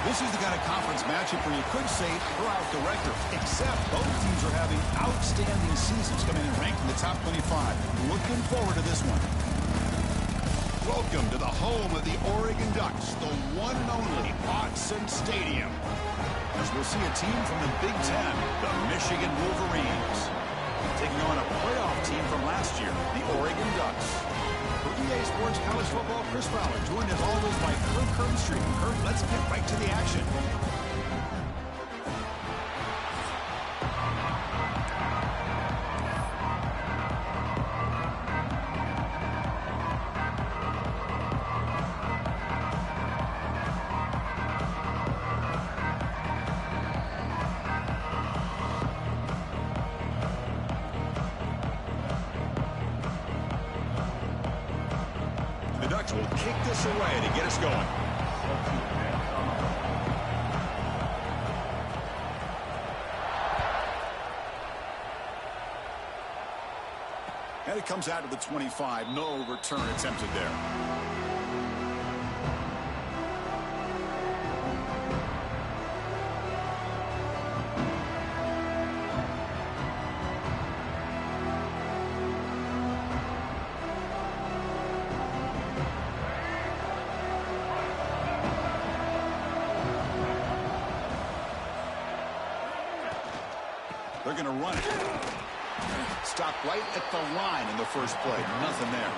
This is the kind of conference matchup where you could say throw out the record, except both teams are having outstanding seasons, coming in ranked in the top 25. Looking forward to this one. Welcome to the home of the Oregon Ducks, the one and only Autzen Stadium. As we'll see a team from the Big Ten, the Michigan Wolverines, taking on a playoff team from last year, the Oregon Ducks. For EA Sports College Football, Chris Fowler, joined as always by Kirk Herbstreit. Kirk, let's get right to the action. The Ducks will kick this away to get us going. And it comes out to the 25. No return attempted there. They're going to run it. Stopped right at the line in the first play. Nothing there.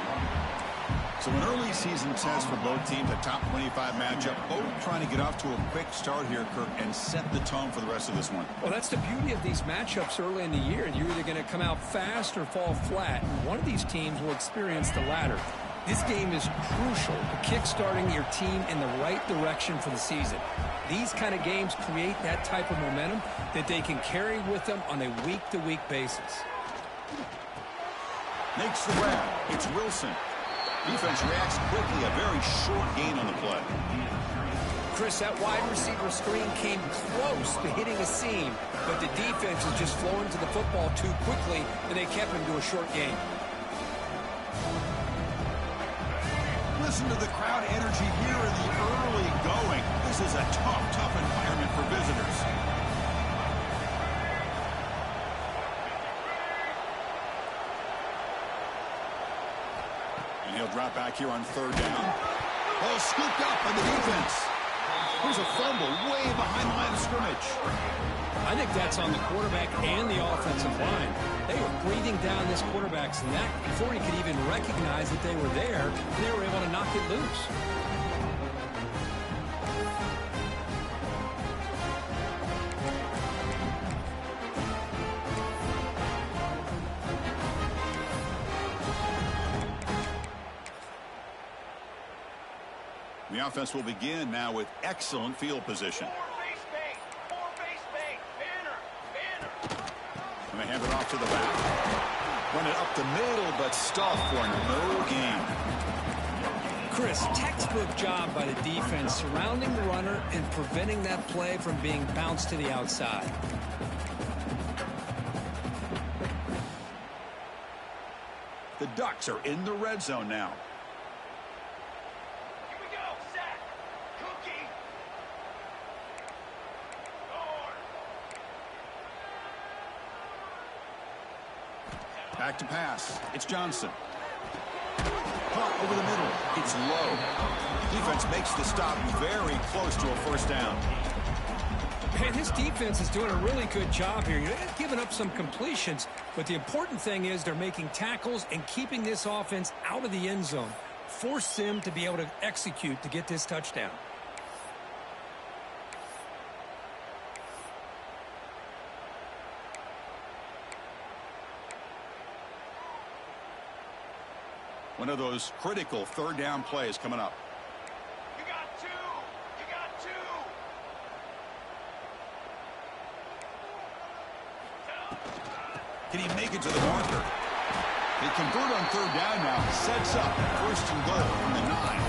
So an early season test for both teams, a top 25 matchup. Both trying to get off to a quick start here, Kirk, and set the tone for the rest of this one. Well, that's the beauty of these matchups early in the year. You're either going to come out fast or fall flat. And one of these teams will experience the latter. This game is crucial to kick-starting your team in the right direction for the season. These kind of games create that type of momentum that they can carry with them on a week-to-week basis. Makes the grab. It's Wilson. Defense reacts quickly. A very short gain on the play. Chris, that wide receiver screen came close to hitting a seam, but the defense is just flowing to the football too quickly, and they kept him to a short gain. Listen to the crowd energy here in the early going. This is a tough environment for visitors. And he'll drop back here on third down. Ball scooped up on the defense. Here's a fumble way behind the line of scrimmage. I think that's on the quarterback and the offensive line. They were breathing down this quarterback's neck before he could even recognize that they were there, and they were able to knock it loose. The offense will begin now with excellent field position. And they hand it off to the back. Run it up the middle, but stop for no gain. Chris, textbook job by the defense surrounding the runner and preventing that play from being bounced to the outside. The Ducks are in the red zone now. Back to pass. It's Johnson. Pop over the middle. It's low. Defense makes the stop very close to a first down. Man, this defense is doing a really good job here. You're giving up some completions, but the important thing is they're making tackles and keeping this offense out of the end zone. Force them to be able to execute to get this touchdown. One of those critical third down plays coming up. You got two. You got two. Can he make it to the marker? They convert on third down now. Sets up first and goal from the 9.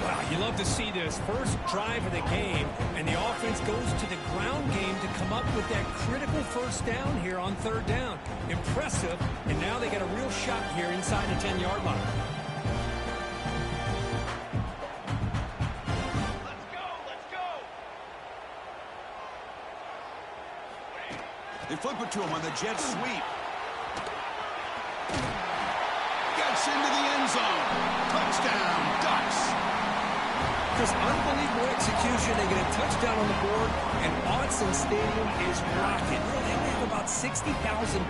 Wow, you love to see this. First drive of the game, and the offense goes to the ground game to come up with that critical first down here on third down. Impressive, and now they got a real shot here inside the 10-yard line. Let's go. Let's go. They flip it to him on the jet sweep. Gets into the end zone. Touchdown, Ducks. Chris, unbelievable execution. They get a touchdown on the board, and Autzen Stadium is rocking. They have about 60,000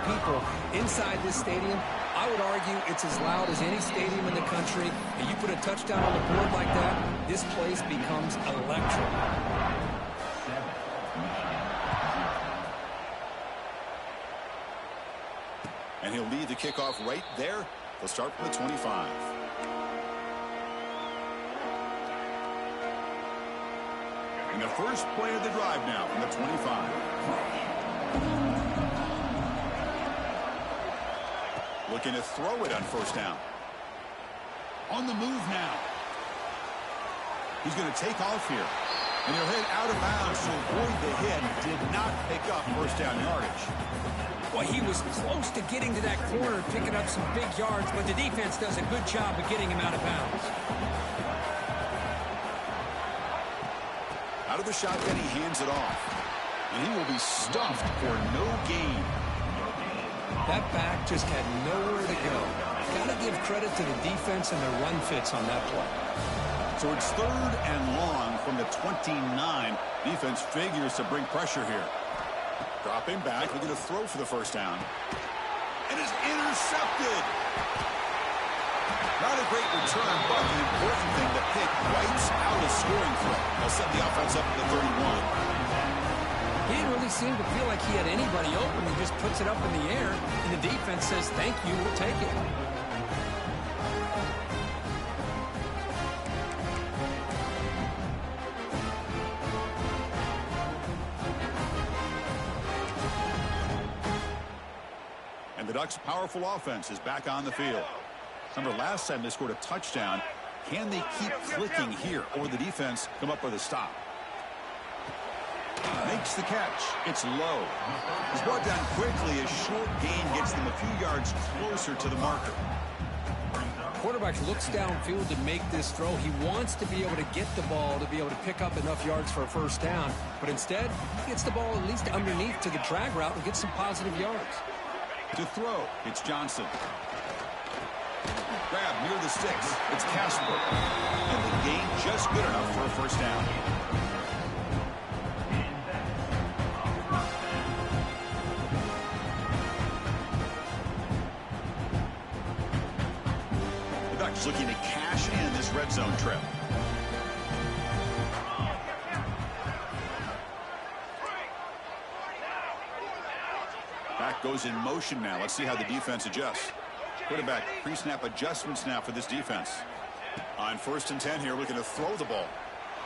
people inside this stadium. I would argue it's as loud as any stadium in the country. And you put a touchdown on the board like that, this place becomes electric. And he'll lead the kickoff right there. They'll start from the 25. And the first play of the drive now from the 25. Looking to throw it on first down. On the move now. He's going to take off here. And he'll head out of bounds to avoid the hit. Did not pick up first down yardage. Well, he was close to getting to that corner, picking up some big yards, but the defense does a good job of getting him out of bounds. Out of the shotgun, he hands it off. And he will be stuffed for no gain. That back just had nowhere to go. Got to give credit to the defense and their run fits on that play. So it's 3rd and long from the 29. Defense figures to bring pressure here. Dropping back, looking to throw for the first down. And is intercepted. Not a great return, but the important thing, the pick wipes out a scoring threat. They'll set the offense up at the 31. He didn't really seem to feel like he had anybody open. He just puts it up in the air, and the defense says, thank you, we'll take it. And the Ducks' powerful offense is back on the field. Remember, last time they scored a touchdown. Can they keep clicking here, or the defense come up with a stop? Makes the catch. It's low. He's brought down quickly. A short gain gets them a few yards closer to the marker. Quarterback looks downfield to make this throw. He wants to be able to get the ball to be able to pick up enough yards for a first down. But instead, he gets the ball at least underneath to the drag route and gets some positive yards. To throw, it's Johnson. Grab near the sticks. It's Casper. And the gain just good enough for a first down. The Ducks looking to cash in this red zone trip. Back goes in motion now. Let's see how the defense adjusts. Quarterback pre-snap adjustments now for this defense. On 1st and 10 here, looking to throw the ball.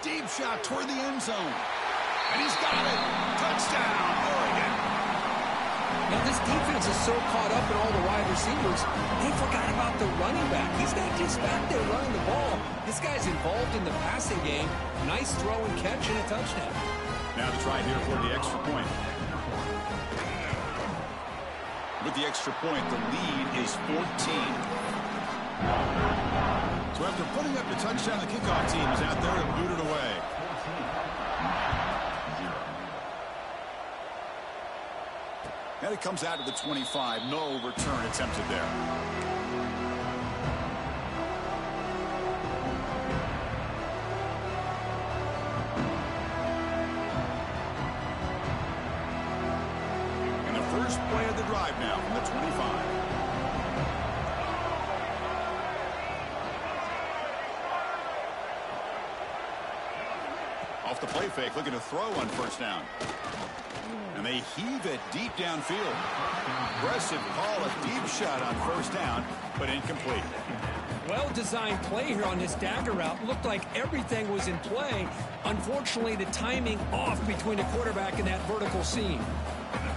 Deep shot toward the end zone. And he's got it. Touchdown, Oregon. Now, this defense is so caught up in all the wide receivers, they forgot about the running back. He's not just back there running the ball. This guy's involved in the passing game. Nice throw and catch and a touchdown. Now to try here for the extra point. With the extra point, the lead is 14. So after putting up the touchdown, the kickoff team is out there to boot it away. And it comes out to the 25. No return attempted there. Play of the drive now from the 25. Off the play fake, looking to throw on first down. And they heave it deep downfield. Aggressive call, a deep shot on first down, but incomplete. Well-designed play here on this dagger route. Looked like everything was in play. Unfortunately, the timing off between the quarterback and that vertical seam.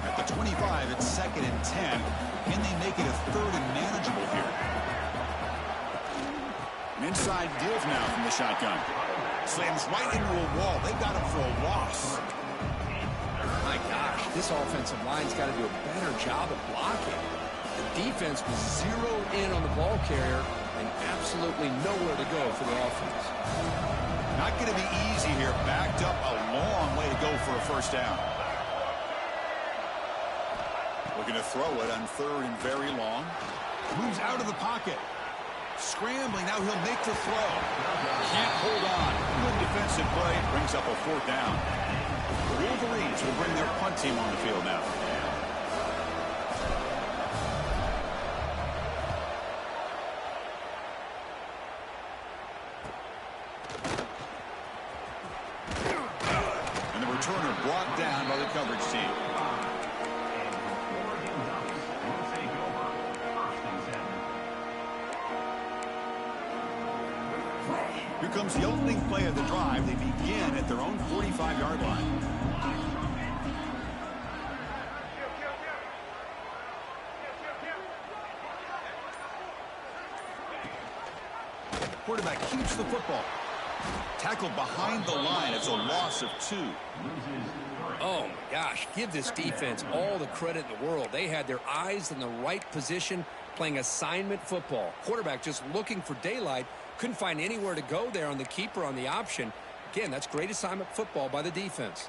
At the 25, it's 2nd and 10. Can they make it a 3rd and manageable here? An inside give now from the shotgun. Slams right into a wall. They got him for a loss. My gosh, this offensive line's got to do a better job of blocking. The defense was zeroed in on the ball carrier and absolutely nowhere to go for the offense. Not going to be easy here. Backed up a long way to go for a first down. Looking to throw it on 3rd and very long. Moves out of the pocket. Scrambling, now he'll make the throw. Can't hold on. Good defensive play, brings up a 4th down. The Wolverines will bring their punt team on the field now. And the returner brought down by the coverage team. Here comes the opening play of the drive. They begin at their own 45-yard line. Quarterback keeps the football. Tackled behind the line. It's a loss of 2. Oh, my gosh. Give this defense all the credit in the world. They had their eyes in the right position, playing assignment football. Quarterback just looking for daylight. Couldn't find anywhere to go there on the keeper on the option. Again, that's great assignment football by the defense.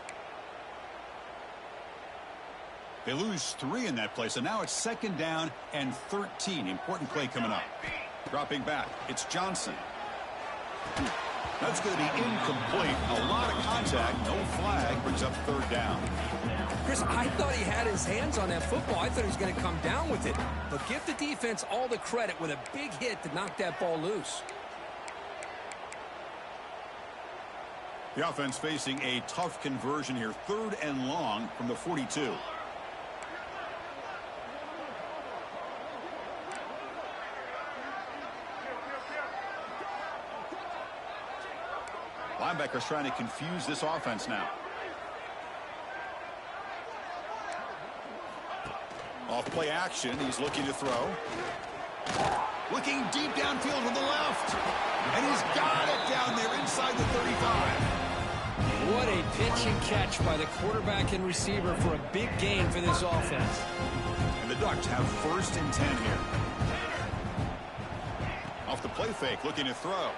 They lose 3 in that play, so now it's 2nd down and 13. Important play coming up. Dropping back, it's Johnson. That's going to be incomplete. A lot of contact, no flag, brings up 3rd down. Chris, I thought he had his hands on that football. I thought he was going to come down with it. But give the defense all the credit with a big hit to knock that ball loose. The offense facing a tough conversion here. 3rd and long from the 42. Linebackers trying to confuse this offense now. Off play action. He's looking to throw. Looking deep downfield to the left. And he's got it down there inside the 35. What a pitch and catch by the quarterback and receiver for a big gain for this offense. And the Ducks have 1st and 10 here. Off the play fake, looking to throw.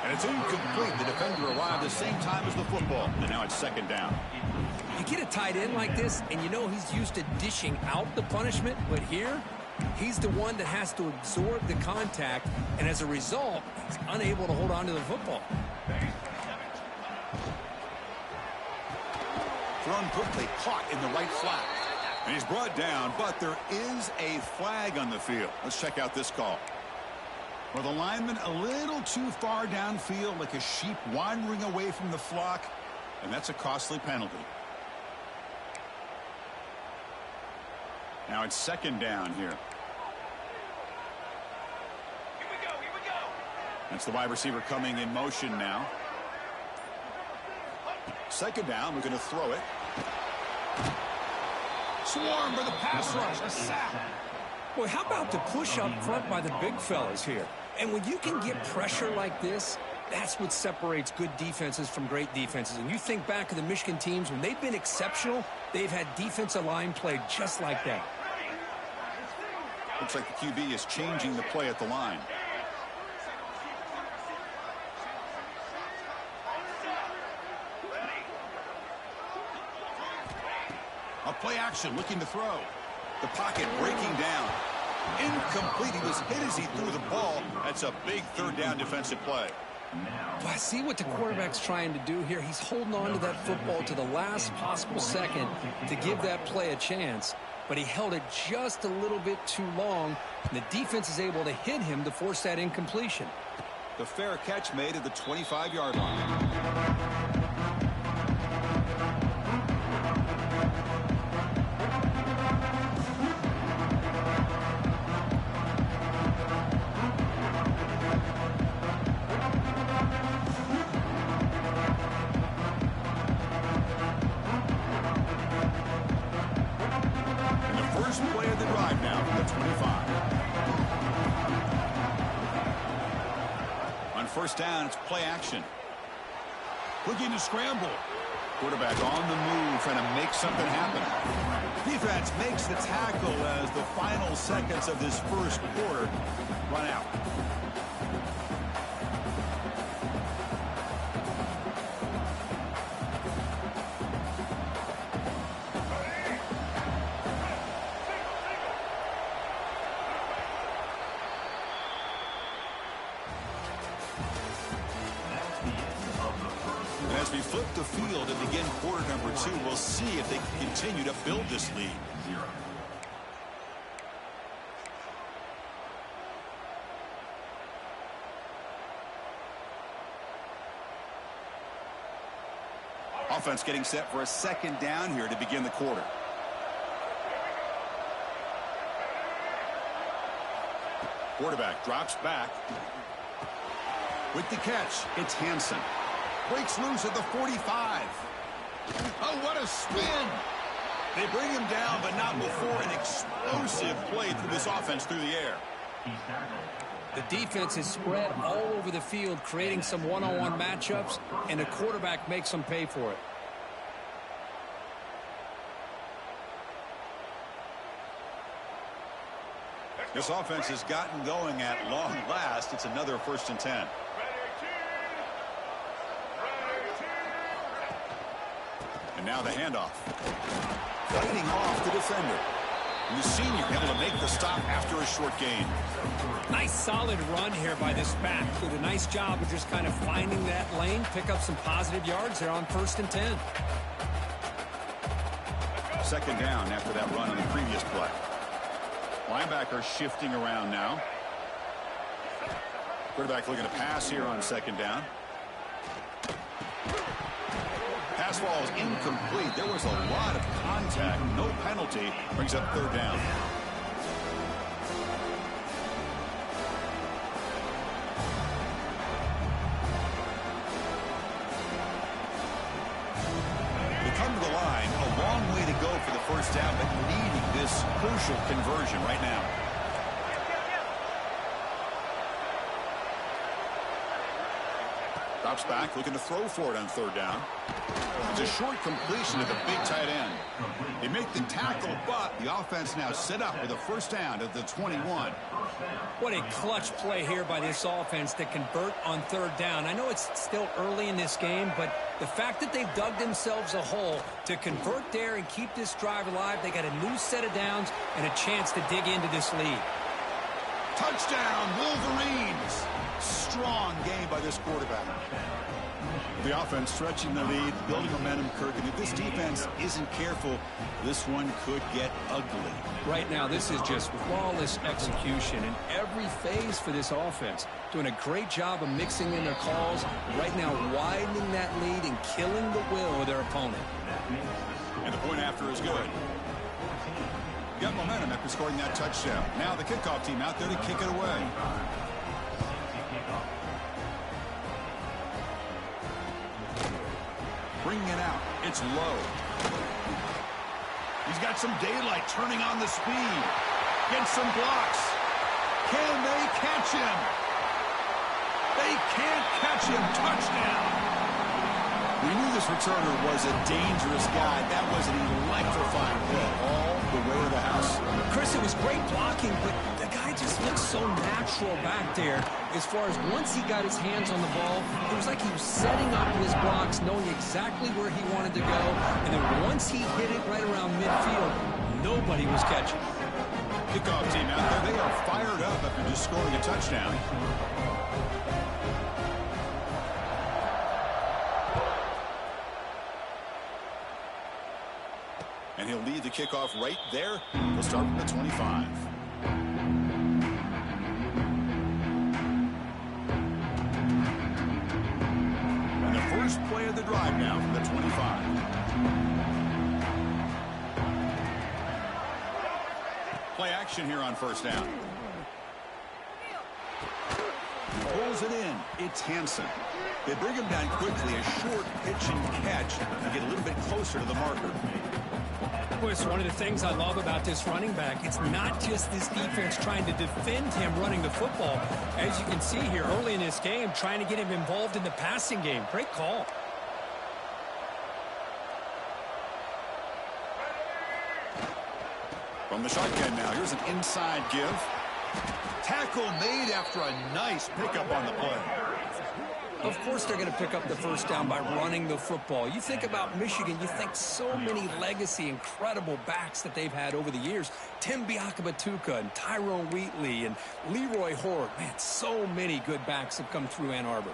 And it's incomplete. The defender arrived the same time as the football. And now it's 2nd down. You get a tight end like this, and you know he's used to dishing out the punishment. But here, he's the one that has to absorb the contact. And as a result, he's unable to hold on to the football. Thrown quickly, caught in the right flat. And he's brought down, but there is a flag on the field. Let's check out this call. Well, the lineman a little too far downfield, like a sheep wandering away from the flock, and that's a costly penalty. Now it's 2nd down here. Here we go, here we go. That's the wide receiver coming in motion now. 2nd down, we're going to throw it. Swarm for the pass rush, a sack. Boy, how about the push up front by the big fellas here? And when you can get pressure like this, that's what separates good defenses from great defenses. And you think back to the Michigan teams, when they've been exceptional, they've had defensive line play just like that. Looks like the QB is changing the play at the line. A play action, looking to throw. The pocket breaking down. Incomplete. He was hit as he threw the ball. That's a big 3rd down defensive play. Well, I see what the quarterback's trying to do here. He's holding on to that football to the last possible second to give that play a chance. But he held it just a little bit too long. And the defense is able to hit him to force that incompletion. The fair catch made at the 25-yard line. Play of the drive now from the 25. On 1st down, it's play action. Looking to scramble. Quarterback on the move, trying to make something happen. Defense makes the tackle as the final seconds of this 1st quarter run out. As we flip the field and begin quarter number 2, we'll see if they can continue to build this lead. Offense getting set for a second down here to begin the quarter. Quarterback drops back. With the catch, it's Hansen. Breaks loose at the 45. Oh, what a spin! They bring him down, but not before an explosive play through this offense through the air. The defense is spread all over the field, creating some one-on-one matchups, and the quarterback makes them pay for it. This offense has gotten going at long last. It's another 1st and 10. And now the handoff. Fighting off the defender. And the senior able to make the stop after a short gain. Nice solid run here by this back. Did a nice job of just kind of finding that lane, pick up some positive yards there on 1st and 10. Second down after that run on the previous play. Linebacker shifting around now. Quarterback looking to pass here on 2nd down. Pass ball is incomplete. There was a lot of contact. No penalty. Brings up 3rd down. They come to the line. A long way to go for the 1st down, but needing this crucial conversion right now. Drops back, looking to throw for it on 3rd down. It's a short completion to the big tight end. They make the tackle, but the offense now set up with a 1st down at the 21. What a clutch play here by this offense to convert on 3rd down. I know it's still early in this game, but the fact that they've dug themselves a hole to convert there and keep this drive alive, they got a new set of downs and a chance to dig into this lead. Touchdown, Wolverines! Strong game by this quarterback. The offense stretching the lead, building momentum, Kirk. And if this defense isn't careful, this one could get ugly. Right now, this is just flawless execution in every phase for this offense. Doing a great job of mixing in their calls. Right now, widening that lead and killing the will of their opponent. And the point after is good. Got momentum after scoring that touchdown. Now the kickoff team out there to kick it away. Bringing it out. It's low. He's got some daylight turning on the speed. Gets some blocks. Can they catch him? They can't catch him. Touchdown. We knew this returner was a dangerous guy. That was an electrifying play all the way to the house. Chris, it was great blocking, but the guy just looks so natural back there. As far as once he got his hands on the ball, it was like he was setting up his blocks, knowing exactly where he wanted to go. And then once he hit it right around midfield, nobody was catching. Kickoff team out there. They are fired up after just scoring a touchdown. And he'll lead the kickoff right there. We'll start from the 25. And the first play of the drive now from the 25. Play action here on 1st down. Pulls it in. It's Hansen. They bring him down quickly. A short pitch and catch to get a little bit closer to the marker. Boy, it's one of the things I love about this running back. It's not just this defense trying to defend him running the football. As you can see here early in this game, trying to get him involved in the passing game. Great call. From the shotgun now, here's an inside give. Tackle made after a nice pickup on the play. Of course they're going to pick up the 1st down by running the football. You think about Michigan, you think so many legacy, incredible backs that they've had over the years. Tim Biakabatuka and Tyrone Wheatley and Leroy Horde. Man, so many good backs have come through Ann Arbor.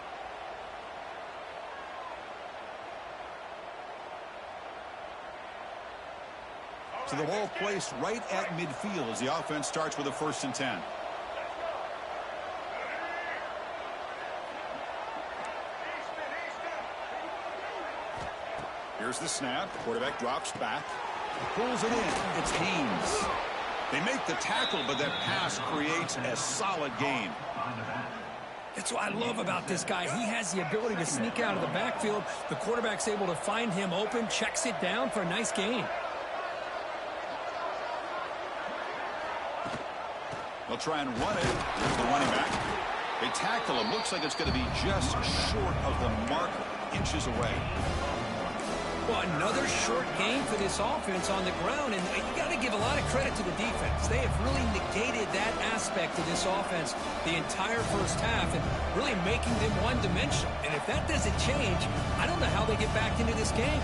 So the ball placed right at midfield as the offense starts with a 1st and 10. Here's the snap. Quarterback drops back. Pulls it in. It's Haynes. They make the tackle, but that pass creates a solid gain. That's what I love about this guy. He has the ability to sneak out of the backfield. The quarterback's able to find him open, checks it down for a nice gain. They'll try and run it. Here's the running back. They tackle him. Looks like it's going to be just short of the mark, inches away. Well, another short game for this offense on the ground, and you got to give a lot of credit to the defense. They have really negated that aspect of this offense the entire first half and really making them one-dimensional. And if that doesn't change, I don't know how they get back into this game.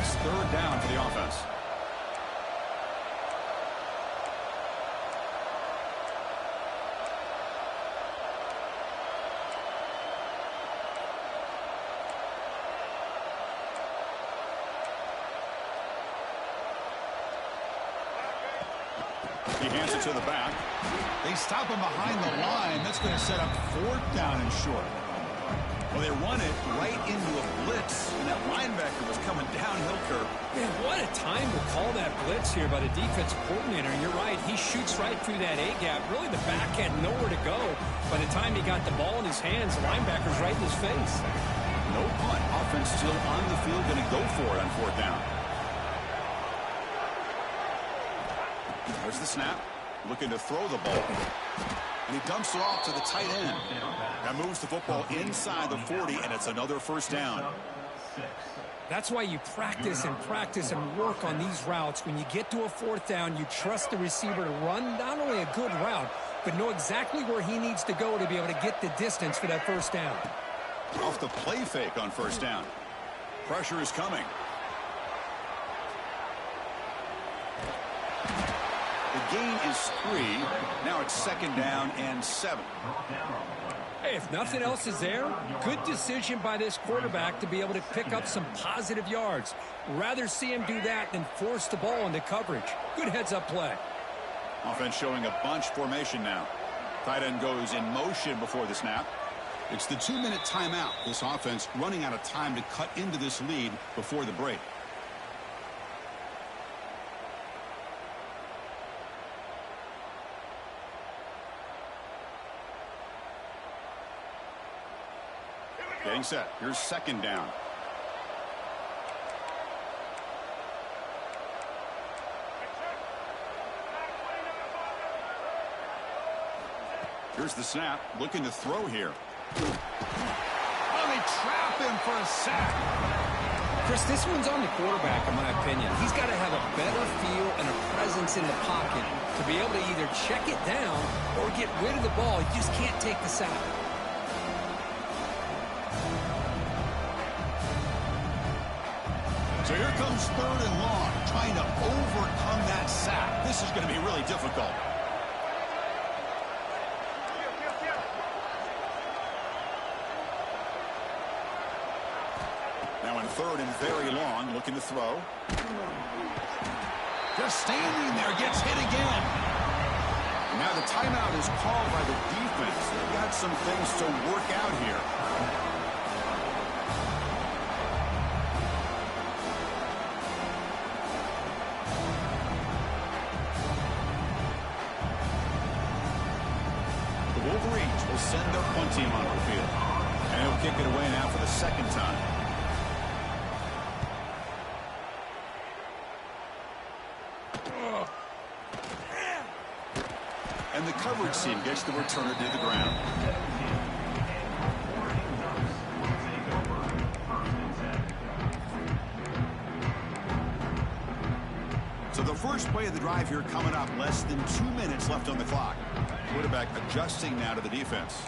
It's 3rd down for the offense. He hands it to the back. They stop him behind the line. That's going to set up 4th down and short. Well, they run it right into a blitz, and that linebacker was coming downhill curve. Man, what a time to call that blitz here by the defensive coordinator. And you're right, he shoots right through that A-gap. Really, the back had nowhere to go. By the time he got the ball in his hands, the linebacker's right in his face. No punt. Offense still on the field, going to go for it on 4th down. There's the snap. Looking to throw the ball. And he dumps it off to the tight end. That moves the football inside the 40, and it's another 1st down. That's why you practice and work on these routes. When you get to a 4th down, you trust the receiver to run not only a good route, but know exactly where he needs to go to be able to get the distance for that 1st down. Off the play fake on 1st down. Pressure is coming. The gain is 3. Now it's 2nd down and 7. Hey, if nothing else is there, good decision by this quarterback to be able to pick up some positive yards. Rather see him do that than force the ball into coverage. Good heads-up play. Offense showing a bunch formation now. Tight end goes in motion before the snap. It's the 2-minute timeout. This offense running out of time to cut into this lead before the break. Getting set. Here's 2nd down. Here's the snap. Looking to throw here. Oh, they trap him for a sack. Chris, this one's on the quarterback, in my opinion. He's got to have a better feel and a presence in the pocket to be able to either check it down or get rid of the ball. You just can't take the sack. So here comes 3rd and long, trying to overcome that sack. This is going to be really difficult. Now in 3rd and very long, looking to throw. Just standing there, gets hit again. And now the timeout is called by the defense. They've got some things to work out here. Wolverines will send their punt team onto the field. And he'll kick it away now for the 2nd time. And the coverage team gets the returner to the ground. So the first play of the drive here coming up. Less than 2 minutes left on the clock. Quarterback adjusting now to the defense.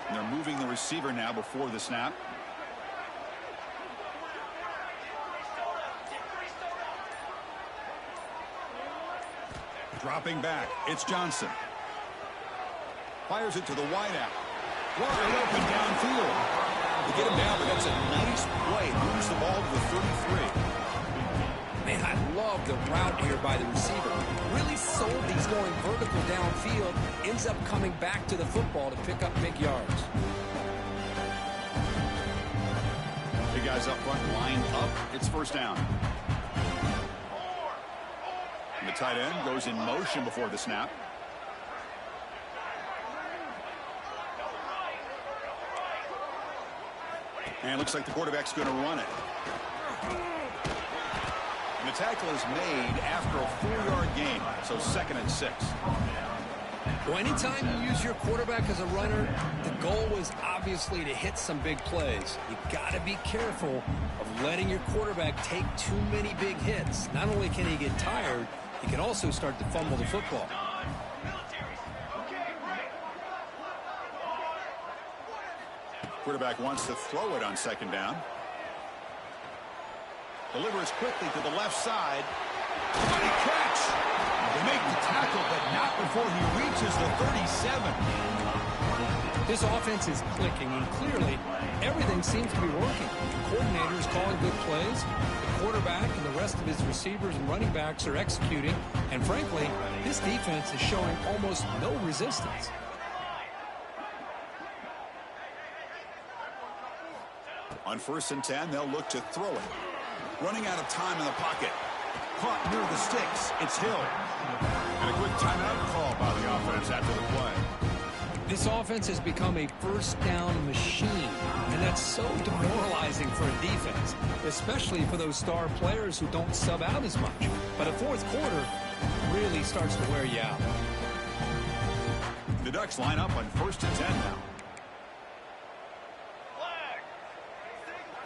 And they're moving the receiver now before the snap. Dropping back. It's Johnson. Fires it to the wideout. Wide open downfield. They get him down, but that's a nice play. Moves the ball to the 33. Man, I love the route here by the receiver. Really sold these going vertical downfield. Ends up coming back to the football to pick up big yards. Big guys up front, lined up. It's first down. And the tight end goes in motion before the snap. And it looks like the quarterback's going to run it. And the tackle is made after a 4-yard gain, so 2nd and 6. Well, anytime you use your quarterback as a runner, the goal is obviously to hit some big plays. You got to be careful of letting your quarterback take too many big hits. Not only can he get tired, he can also start to fumble the football. Quarterback wants to throw it on 2nd down. Delivers quickly to the left side. Mighty catch! They make the tackle, but not before he reaches the 37. This offense is clicking, and clearly everything seems to be working. The coordinator is calling good plays. The quarterback and the rest of his receivers and running backs are executing. And frankly, this defense is showing almost no resistance. On 1st and 10, they'll look to throw it. Running out of time in the pocket. Caught near the sticks. It's Hill. And a quick timeout call by the offense after the play. This offense has become a first down machine, and that's so demoralizing for a defense, especially for those star players who don't sub out as much. But a 4th quarter really starts to wear you out. The Ducks line up on 1st and 10 now.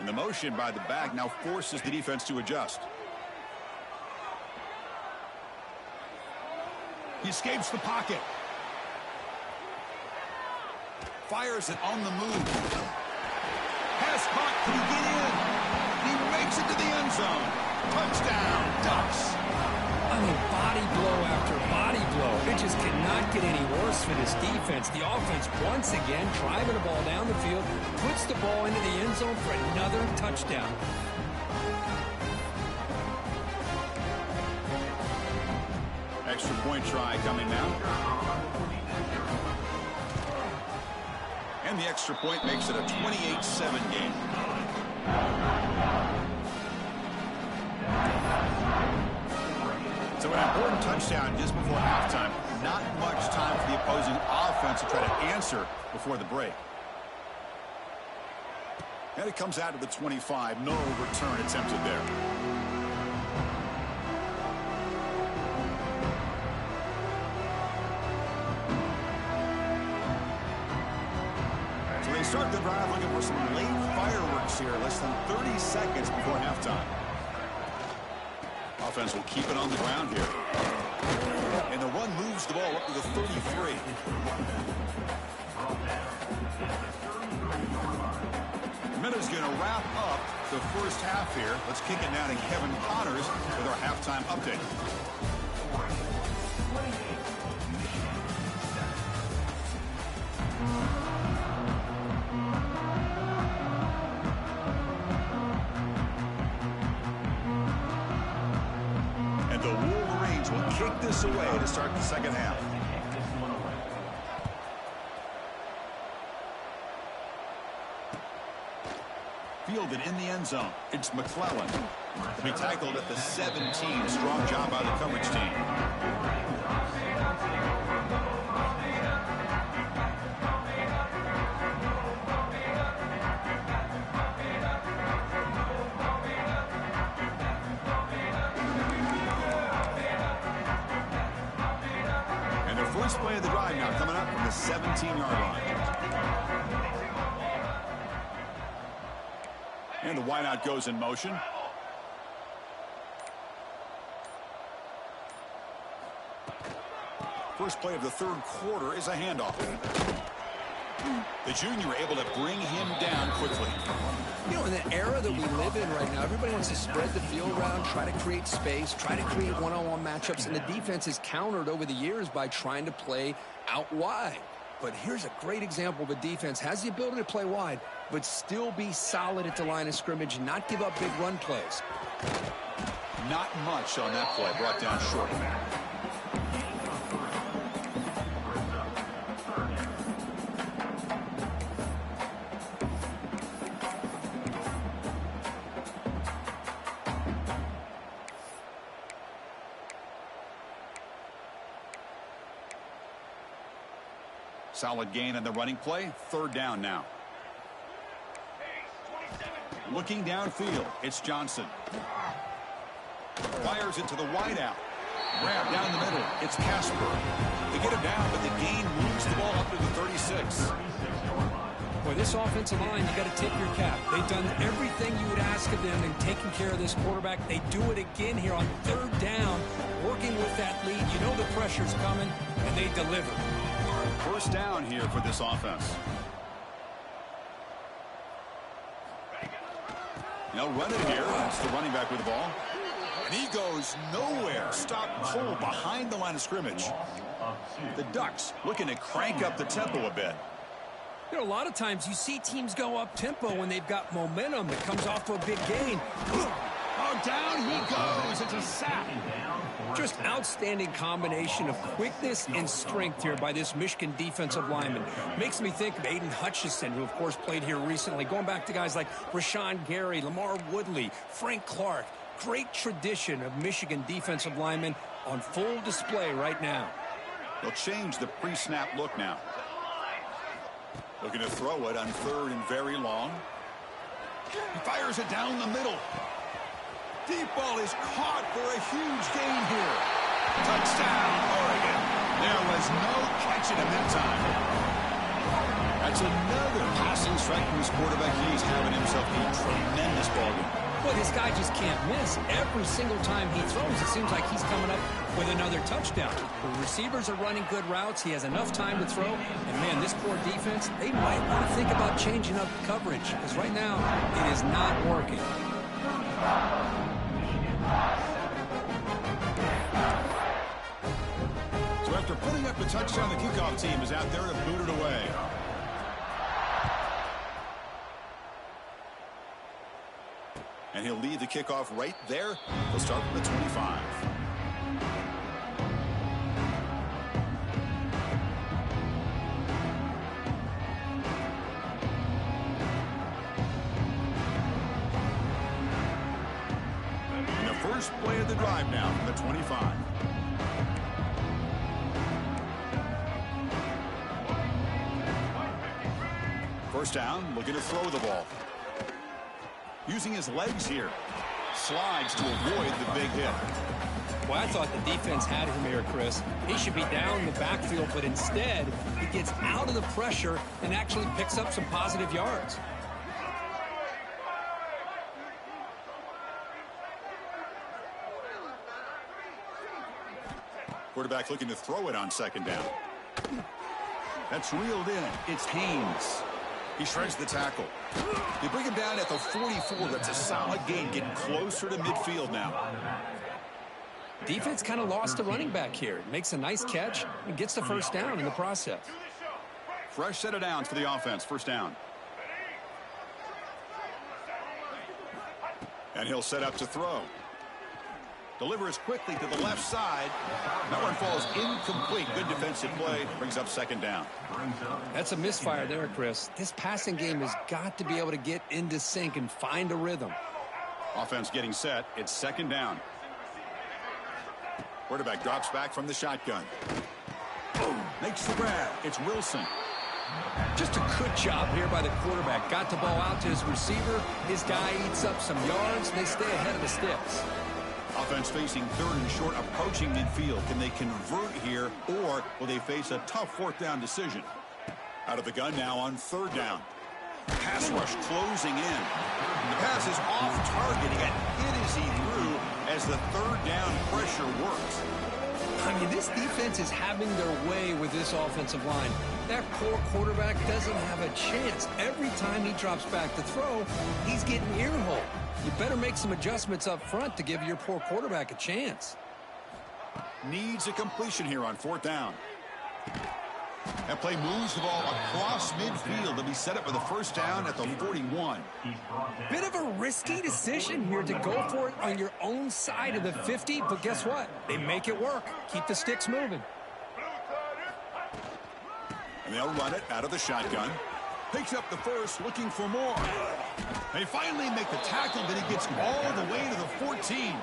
And the motion by the back now forces the defense to adjust. He escapes the pocket. Fires it on the move. Pass caught. Can he get in? He makes it to the end zone. Touchdown, Ducks. I mean, body blow after body blow. It just cannot get any worse for this defense. The offense, once again, driving the ball down the field, puts the ball into the end zone for another touchdown. Extra point try coming now. And the extra point makes it a 28-7 game. So an important touchdown just before halftime. Not much time for the opposing offense to try to answer before the break. And it comes out to the 25. No return attempted there. So they start the drive looking for some late fireworks here. Less than 30 seconds before halftime. Offense will keep it on the ground here. And the run moves the ball up to the 33. Minutes going to wrap up the first half here. Let's kick it now to Kevin Connors with our halftime update. And the Wolverines will kick this away to start the second half. Fielded in the end zone. It's McClellan. To be tackled at the 17. Strong job by the coverage team. And their first play of the drive now coming up from the 17-yard line. And the wideout goes in motion. First play of the third quarter is a handoff. The junior able to bring him down quickly. You know, in the era that we live in right now, everybody wants to spread the field around, try to create space, try to create one-on-one matchups, and the defense is countered over the years by trying to play out wide. but here's a great example. The defense has the ability to play wide, but still be solid at the line of scrimmage and not give up big run plays. Not much on that play, brought down short. Solid gain on the running play. Third down now. Looking downfield, it's Johnson. Fires it to the wideout. Grab down the middle, it's Casper. They get him down, but the gain moves the ball up to the 36. Boy, this offensive line, you got to tip your cap. They've done everything you would ask of them in taking care of this quarterback. They do it again here on third down, working with that lead. You know the pressure's coming, and they deliver. First down here for this offense. Now run it here. That's the running back with the ball. And he goes nowhere. Stop cold behind the line of scrimmage. The Ducks looking to crank up the tempo a bit. You know, a lot of times you see teams go up-tempo when they've got momentum that comes off to a big gain. Oh, down he goes. It's a sack. Just outstanding combination of quickness and strength here by this Michigan defensive lineman. Makes me think of Aiden Hutchinson, who, of course, played here recently. Going back to guys like Rashawn Gary, Lamar Woodley, Frank Clark. Great tradition of Michigan defensive linemen on full display right now. They'll change the pre-snap look now. Looking to throw it on third and very long. He fires it down the middle. Deep ball is caught for a huge gain here. Touchdown, Oregon. There was no catching him that time. That's another passing strike from his quarterback. He's having himself a tremendous ball game. Boy, this guy just can't miss. Every single time he throws, it seems like he's coming up with another touchdown. The receivers are running good routes. He has enough time to throw. And, man, this poor defense, they might want to think about changing up coverage because right now it is not working. So after putting up the touchdown, the kickoff team is out there to boot it away. And he'll lead the kickoff right there. He'll start from the 25. And the first play of the drive now from the 25. First down, looking to throw the ball. Using his legs here. Slides to avoid the big hit. Well, I thought the defense had him here, Chris. He should be down in the backfield, but instead, he gets out of the pressure and actually picks up some positive yards. Quarterback looking to throw it on second down. That's reeled in. It's Haynes. He shreds the tackle. They bring him down at the 44. That's a solid gain, getting closer to midfield now. Defense kind of lost the running back here. Makes a nice catch and gets the first down in the process. Fresh set of downs for the offense. First down. And he'll set up to throw. Delivers quickly to the left side. That one falls incomplete. Good defensive play. Brings up second down. That's a misfire there, Chris. This passing game has got to be able to get into sync and find a rhythm. Offense getting set. It's second down. Quarterback drops back from the shotgun. Boom. Makes the grab. It's Wilson. Just a good job here by the quarterback. Got the ball out to his receiver. His guy eats up some yards. They stay ahead of the sticks. Offense facing third and short, approaching midfield. Can they convert here, or will they face a tough fourth down decision? Out of the gun now on third down. Pass rush closing in. The pass is off target. He got hit as he threw as the third down pressure works. I mean, this defense is having their way with this offensive line. That poor quarterback doesn't have a chance. Every time he drops back to throw, he's getting earholed. You better make some adjustments up front to give your poor quarterback a chance. Needs a completion here on fourth down. That play moves the ball across midfield. They'll be set up with a first down at the 41. Bit of a risky decision here to go for it on your own side of the 50, but guess what? They make it work. Keep the sticks moving. And they'll run it out of the shotgun. Picks up the first, looking for more. They finally make the tackle, but he gets all the way to the 14.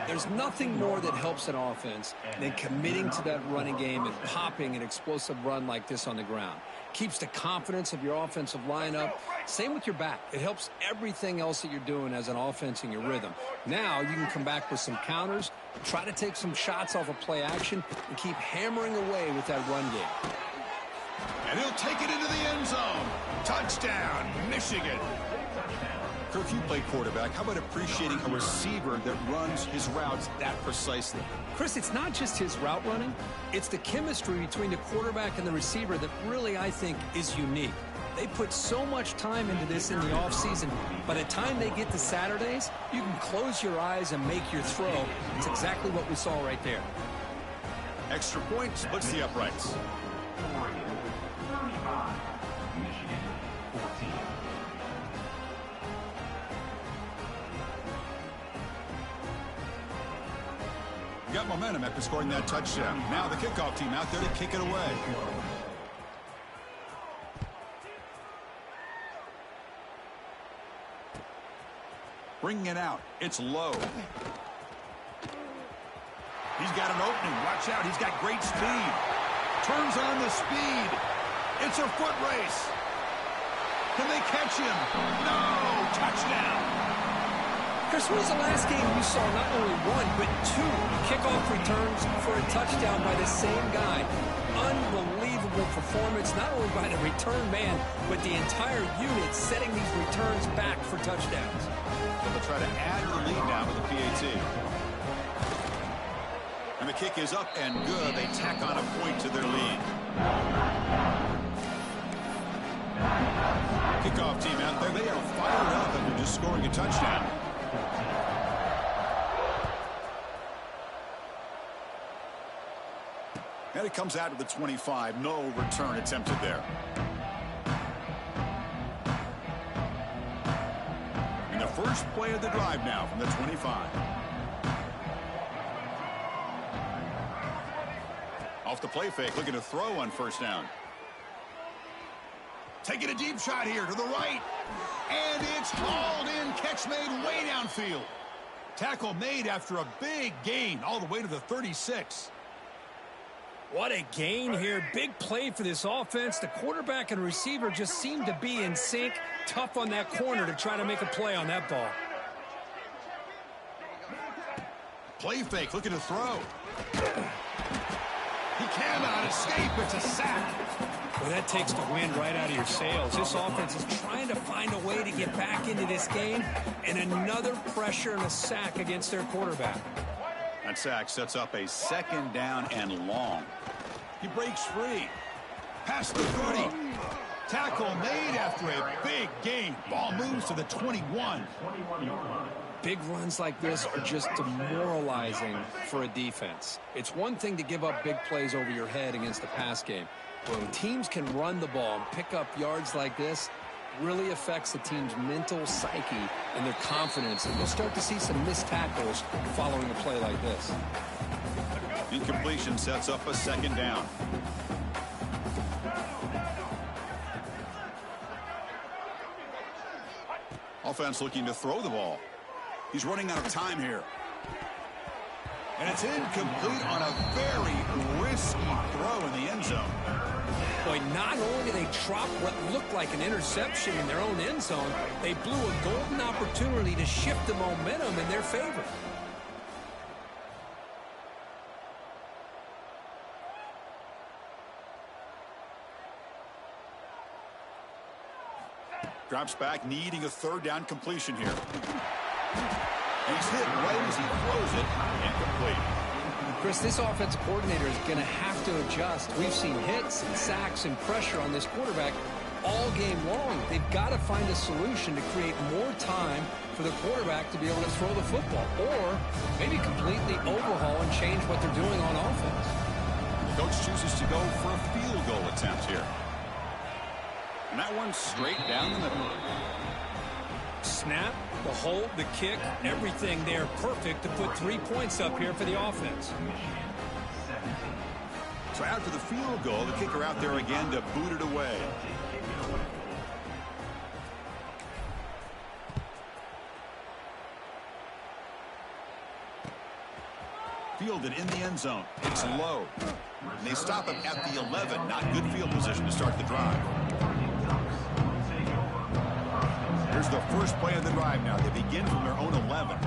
There's nothing more that helps an offense than committing to that running game and popping an explosive run like this on the ground. Keeps the confidence of your offensive lineup. Same with your back. It helps everything else that you're doing as an offense in your rhythm. Now you can come back with some counters, try to take some shots off of play action, and keep hammering away with that run game. And he'll take it into the end zone. Touchdown, Michigan. Kirk, you play quarterback. How about appreciating a receiver that runs his routes that precisely? Chris, it's not just his route running. It's the chemistry between the quarterback and the receiver that really, I think, is unique. They put so much time into this in the offseason. By the time they get to Saturdays, you can close your eyes and make your throw. It's exactly what we saw right there. Extra point splits the uprights. Got momentum after scoring that touchdown. Now the kickoff team out there to kick it away. Bringing it out. It's low. He's got an opening. Watch out. He's got great speed. Turns on the speed. It's a foot race. Can they catch him? No. Touchdown. Chris, when was the last game you saw not only one, but two kickoff returns for a touchdown by the same guy? Unbelievable performance, not only by the return man, but the entire unit setting these returns back for touchdowns. So they'll try to add to the lead now with the PAT. And the kick is up and good. They tack on a point to their lead. Kickoff team out there. They are fired up after just scoring a touchdown. And it comes out to the 25. No return attempted there. And the first play of the drive now from the 25. Off the play fake, looking to throw on first down. Taking a deep shot here to the right. And it's hauled in. Catch made way downfield. Tackle made after a big gain all the way to the 36. What a gain here. Big play for this offense. The quarterback and receiver just seem to be in sync. Tough on that corner to try to make a play on that ball. Play fake, looking to throw. He cannot escape. It's a sack. Well, that takes the wind right out of your sails. This offense is trying to find a way to get back into this game, and another pressure and a sack against their quarterback. That sack sets up a second down and long. He breaks free. Past the 30. Tackle made after a big gain. Ball moves to the 21. Big runs like this are just demoralizing for a defense. It's one thing to give up big plays over your head against the pass game. When teams can run the ball and pick up yards like this, really affects the team's mental psyche and their confidence. And we'll start to see some missed tackles following a play like this. Incompletion sets up a second down. Offense looking to throw the ball. He's running out of time here. And it's incomplete on a very risky throw in the end zone. Boy, not only did they drop what looked like an interception in their own end zone, they blew a golden opportunity to shift the momentum in their favor. Drops back, needing a third down completion here. He's hit right as he throws it. Incomplete. Chris, this offensive coordinator is going to have to adjust. We've seen hits and sacks and pressure on this quarterback all game long. They've got to find a solution to create more time for the quarterback to be able to throw the football, or maybe completely overhaul and change what they're doing on offense. Coach chooses to go for a field goal attempt here. And that one's straight down the middle. Snap, the hold, the kick, everything there perfect to put 3 points up here for the offense. So after the field goal, the kicker out there again to boot it away. Fielded in the end zone. It's low. And they stop him at the 11. Not good field position to start the drive. Here's the first play of the drive now. They begin from their own 11.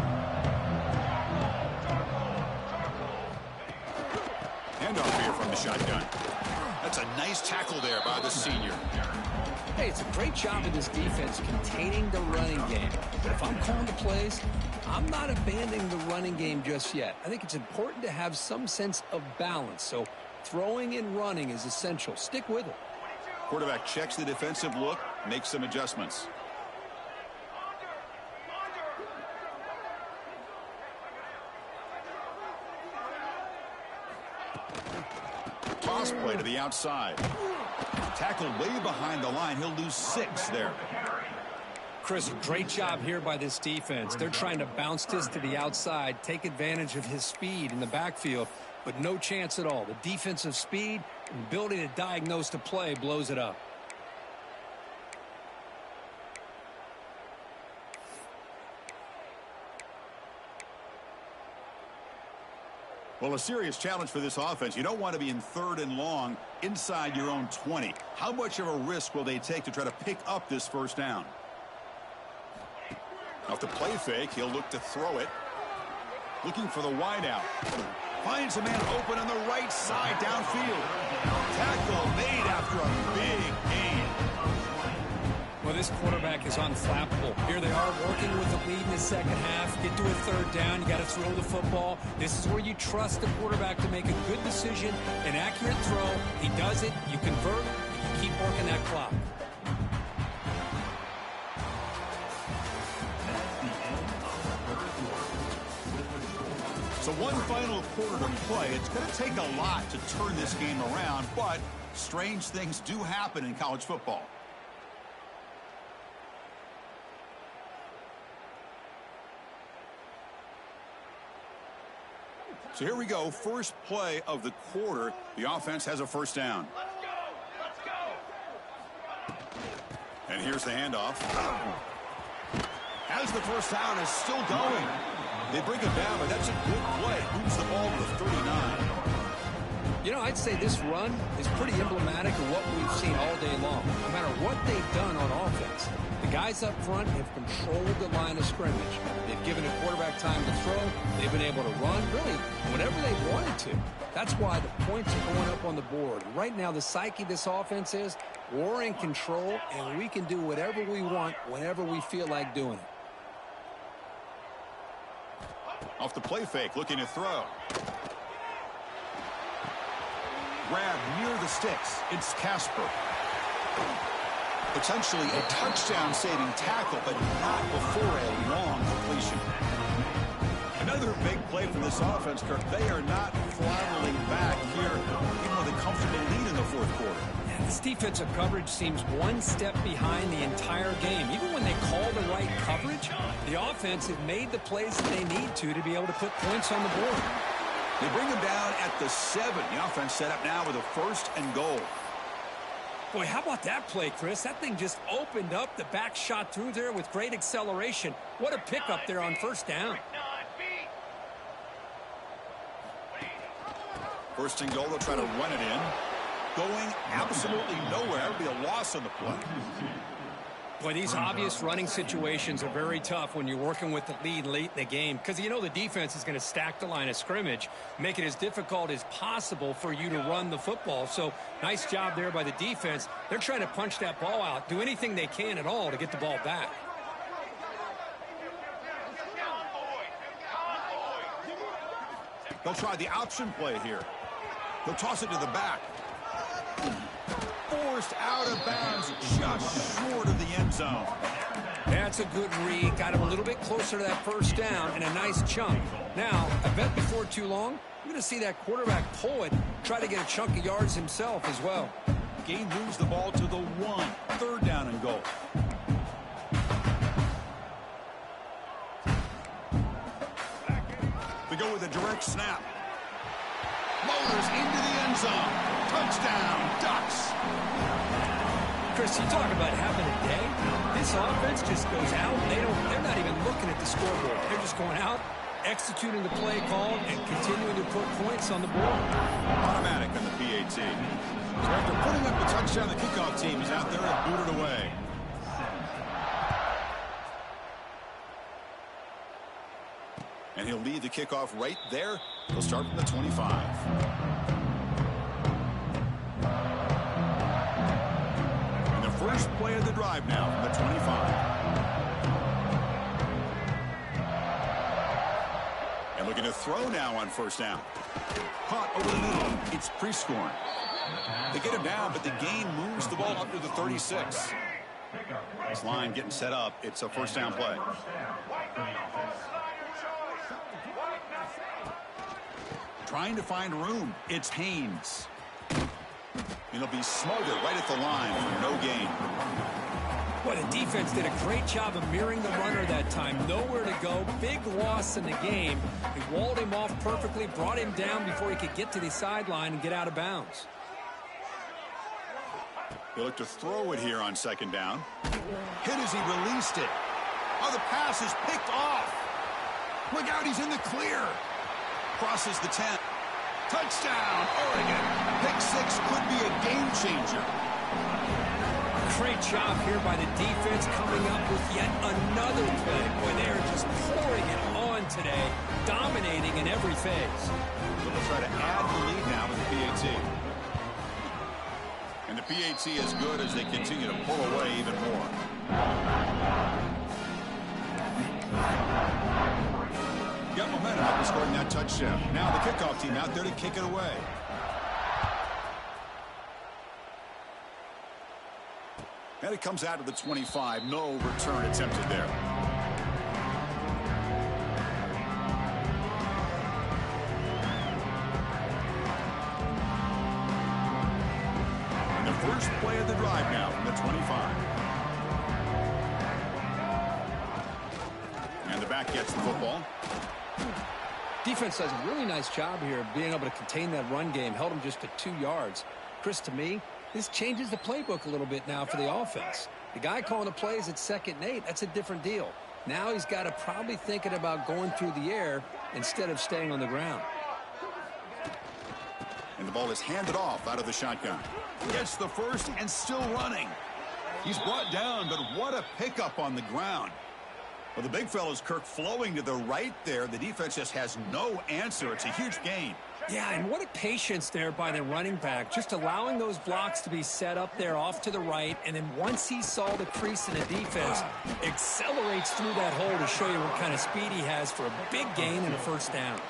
Handoff here from the shotgun. That's a nice tackle there by the senior. Hey, it's a great job of this defense containing the running game. But if I'm calling the plays, I'm not abandoning the running game just yet. I think it's important to have some sense of balance. So throwing and running is essential. Stick with it. Quarterback checks the defensive look, makes some adjustments. Toss play to the outside. Tackled way behind the line. He'll lose 6 there. Chris, great job here by this defense. They're trying to bounce this to the outside, take advantage of his speed in the backfield, but no chance at all. The defensive speed and ability to diagnose the play blows it up. Well, a serious challenge for this offense. You don't want to be in 3rd and long inside your own 20. How much of a risk will they take to try to pick up this first down? Off the play fake, he'll look to throw it. Looking for the wideout. Finds a man open on the right side downfield. Tackle made after a big gain. Well, this quarterback is unflappable. Here they are working with the lead in the second half. Get to a 3rd down. You got to throw the football. This is where you trust the quarterback to make a good decision, an accurate throw. He does it. You convert. You keep working that clock. So one final quarter to play. It's going to take a lot to turn this game around, but strange things do happen in college football. So here we go, first play of the quarter. The offense has a first down. Let's go! And here's the handoff. As the first down is still going. They bring it down, but that's a good play. Moves the ball to the 39. You know, I'd say this run is pretty emblematic of what we've seen all day long. No matter what they've done on offense, the guys up front have controlled the line of scrimmage. They've given the quarterback time to throw. They've been able to run, really, whenever they wanted to. That's why the points are going up on the board. Right now, the psyche of this offense is we're in control, and we can do whatever we want whenever we feel like doing it. Off the play fake, looking to throw. Grab near the sticks. It's Casper. Potentially a touchdown-saving tackle, but not before a long completion. Another big play from this offense, Kirk. They are not floundering back here, even with a comfortable lead in the 4th quarter. And this defensive coverage seems one step behind the entire game. Even when they call the right coverage, the offense has made the plays that they need to be able to put points on the board. They bring him down at the 7. The offense set up now with a 1st and goal. Boy, how about that play, Chris? That thing just opened up. The back shot through there with great acceleration. What a pickup there on 1st down. 1st and goal, they'll try to run it in. Going absolutely nowhere. That would be a loss on the play. Boy, these obvious running situations are very tough when you're working with the lead late in the game because you know the defense is going to stack the line of scrimmage, make it as difficult as possible for you to run the football. So nice job there by the defense. They're trying to punch that ball out, do anything they can at all to get the ball back. They'll try the option play here. They'll toss it to the back. Forced out of bounds, just short of the end zone. That's a good read. Got him a little bit closer to that 1st down and a nice chunk. Now, I bet before too long, we're going to see that quarterback pull it, try to get a chunk of yards himself as well. Gain moves the ball to the 1. 3rd down and goal. We go with a direct snap. Motors into the end zone. Touchdown, Ducks. Chris, you talk about having a day. This offense just goes out. They're not even looking at the scoreboard. They're just going out, executing the play call, and continuing to put points on the board. Automatic on the PAT. So after putting up the touchdown, the kickoff team is out there and booted away. And he'll lead the kickoff right there. He'll start from the 25. And the first play of the drive now from the 25. And looking to throw now on 1st down. Caught over the middle. It's pre-scoring. They get him down, but the gain moves the ball up to the 36. This line getting set up. It's a 1st down play. Trying to find room. It's Haynes. It'll be smothered right at the line for no gain. Well, the defense did a great job of mirroring the runner that time. Nowhere to go. Big loss in the game. They walled him off perfectly, brought him down before he could get to the sideline and get out of bounds. He'll look to throw it here on 2nd down. Hit as he released it. Oh, the pass is picked off. Look out, he's in the clear. Crosses the 10. Touchdown, Oregon. Pick 6 could be a game changer. Great job here by the defense coming up with yet another play. Boy, they're just pouring it on today, dominating in every phase. So they'll try to add the lead now with the PAT. And the PAT is good as they continue to pull away even more. Got momentum after scoring that touchdown. Now the kickoff team out there to kick it away. And it comes out to the 25. No return attempted there. And the first play of the drive now from the 25. And the back gets the football. Defense does a really nice job here of being able to contain that run game. Held him just to 2 yards. Chris, to me, this changes the playbook a little bit now for the offense. The guy calling the plays at 2nd and 8, that's a different deal. Now he's got to probably thinking about going through the air instead of staying on the ground. And the ball is handed off out of the shotgun. Gets the first and still running. He's brought down, but what a pickup on the ground. Well, the big fella's Kirk flowing to the right there. The defense just has no answer. It's a huge gain. Yeah, and what a patience there by the running back, just allowing those blocks to be set up there off to the right, and then once he saw the crease in the defense, accelerates through that hole to show you what kind of speed he has for a big gain and a 1st down.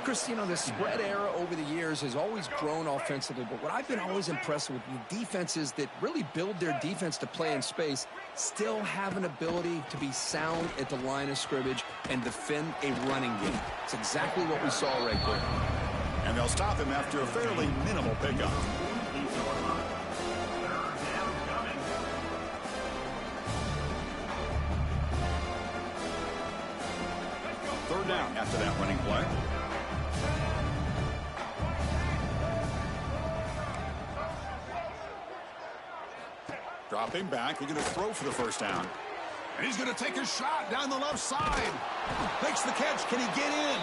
Chris, you know, the spread era over the years has always grown offensively, but what I've been always impressed with the defenses that really build their defense to play in space still have an ability to be sound at the line of scrimmage and defend a running game. It's exactly what we saw right there. And they'll stop him after a fairly minimal pickup. 3rd down after that running play. Dropping back, looking to throw for the 1st down. And he's going to take a shot down the left side. Makes the catch. Can he get in?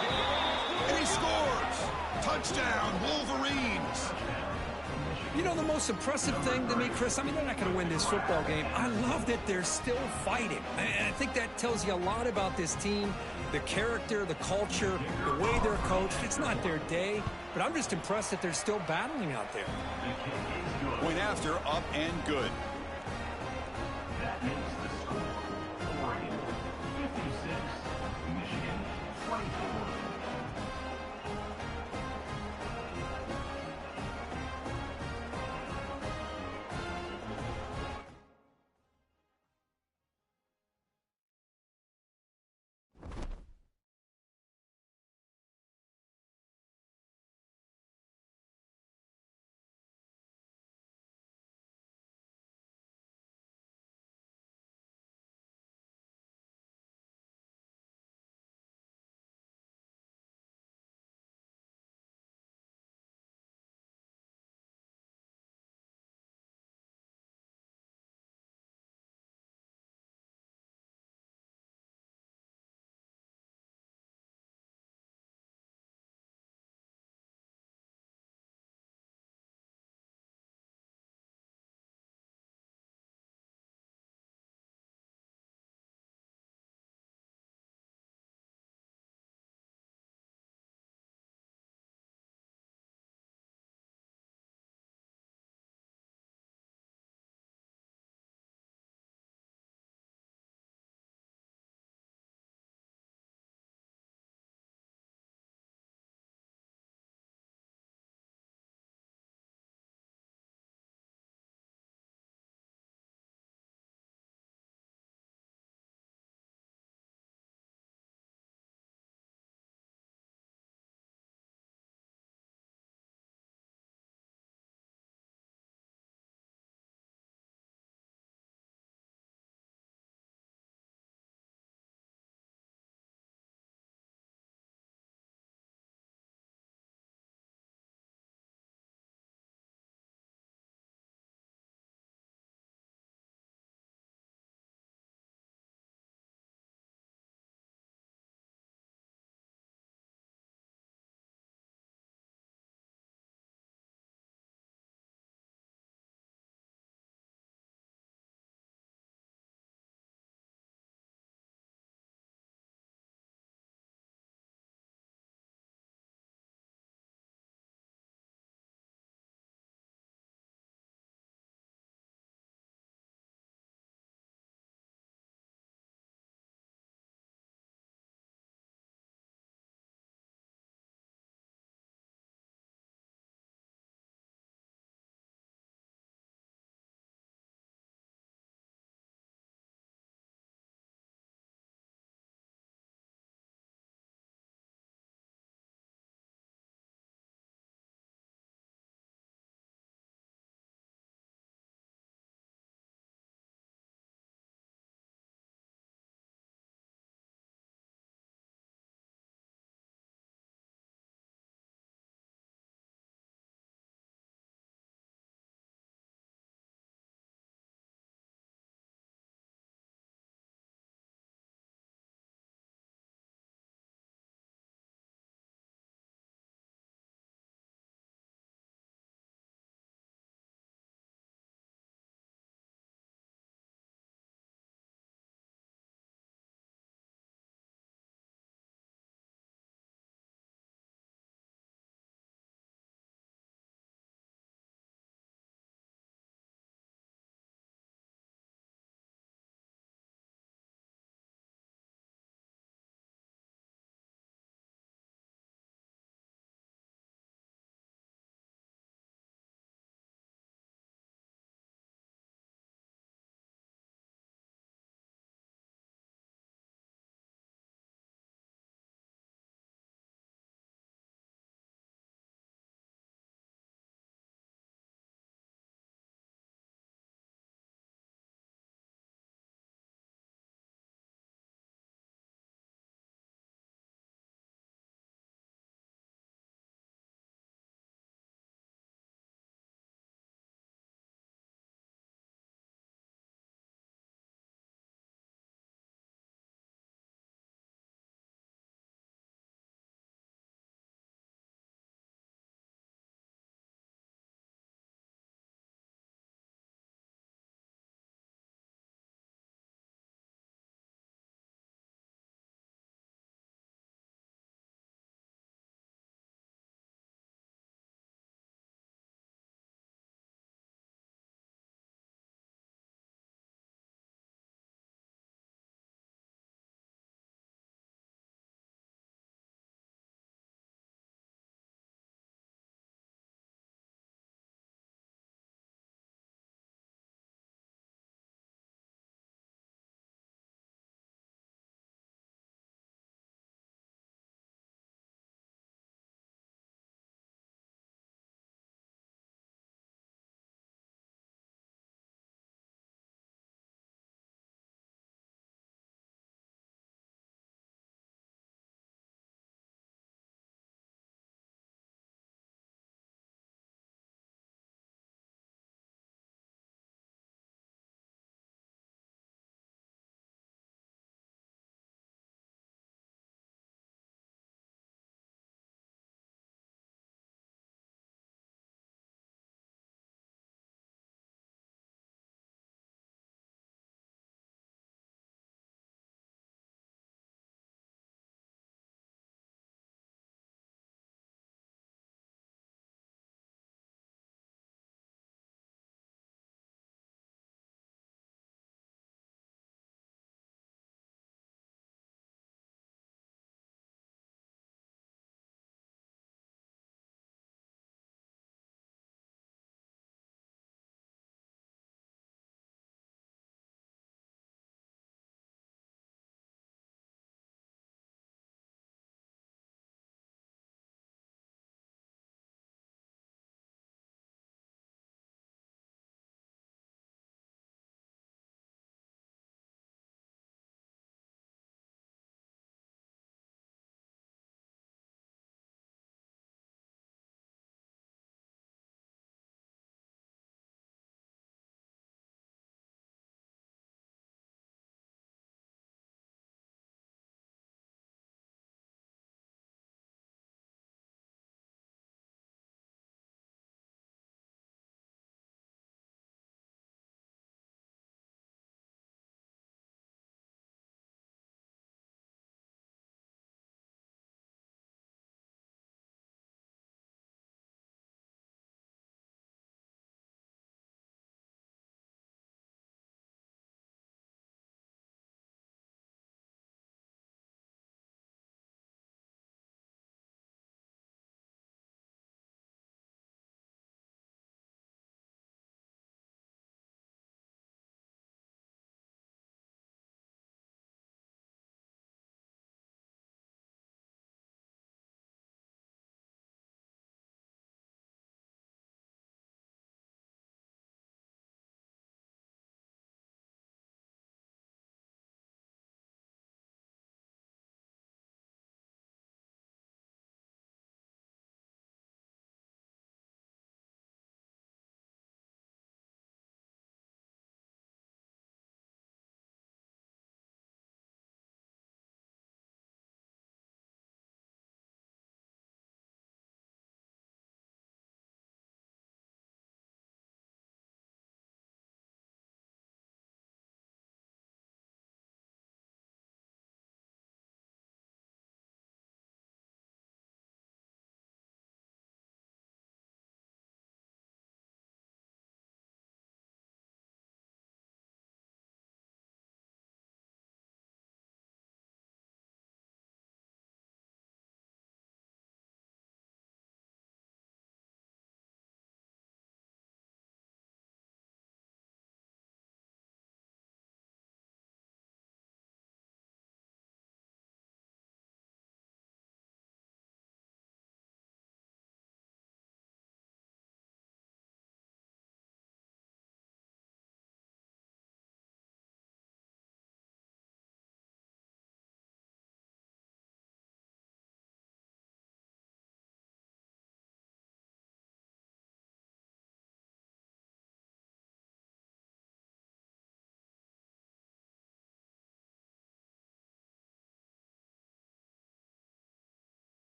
And he scores. Touchdown, Wolverines. You know, the most impressive thing to me, Chris, I mean, they're not going to win this football game. I love that they're still fighting. And I think that tells you a lot about this team, the character, the culture, the way they're coached. It's not their day, but I'm just impressed that they're still battling out there. Point after, up and good.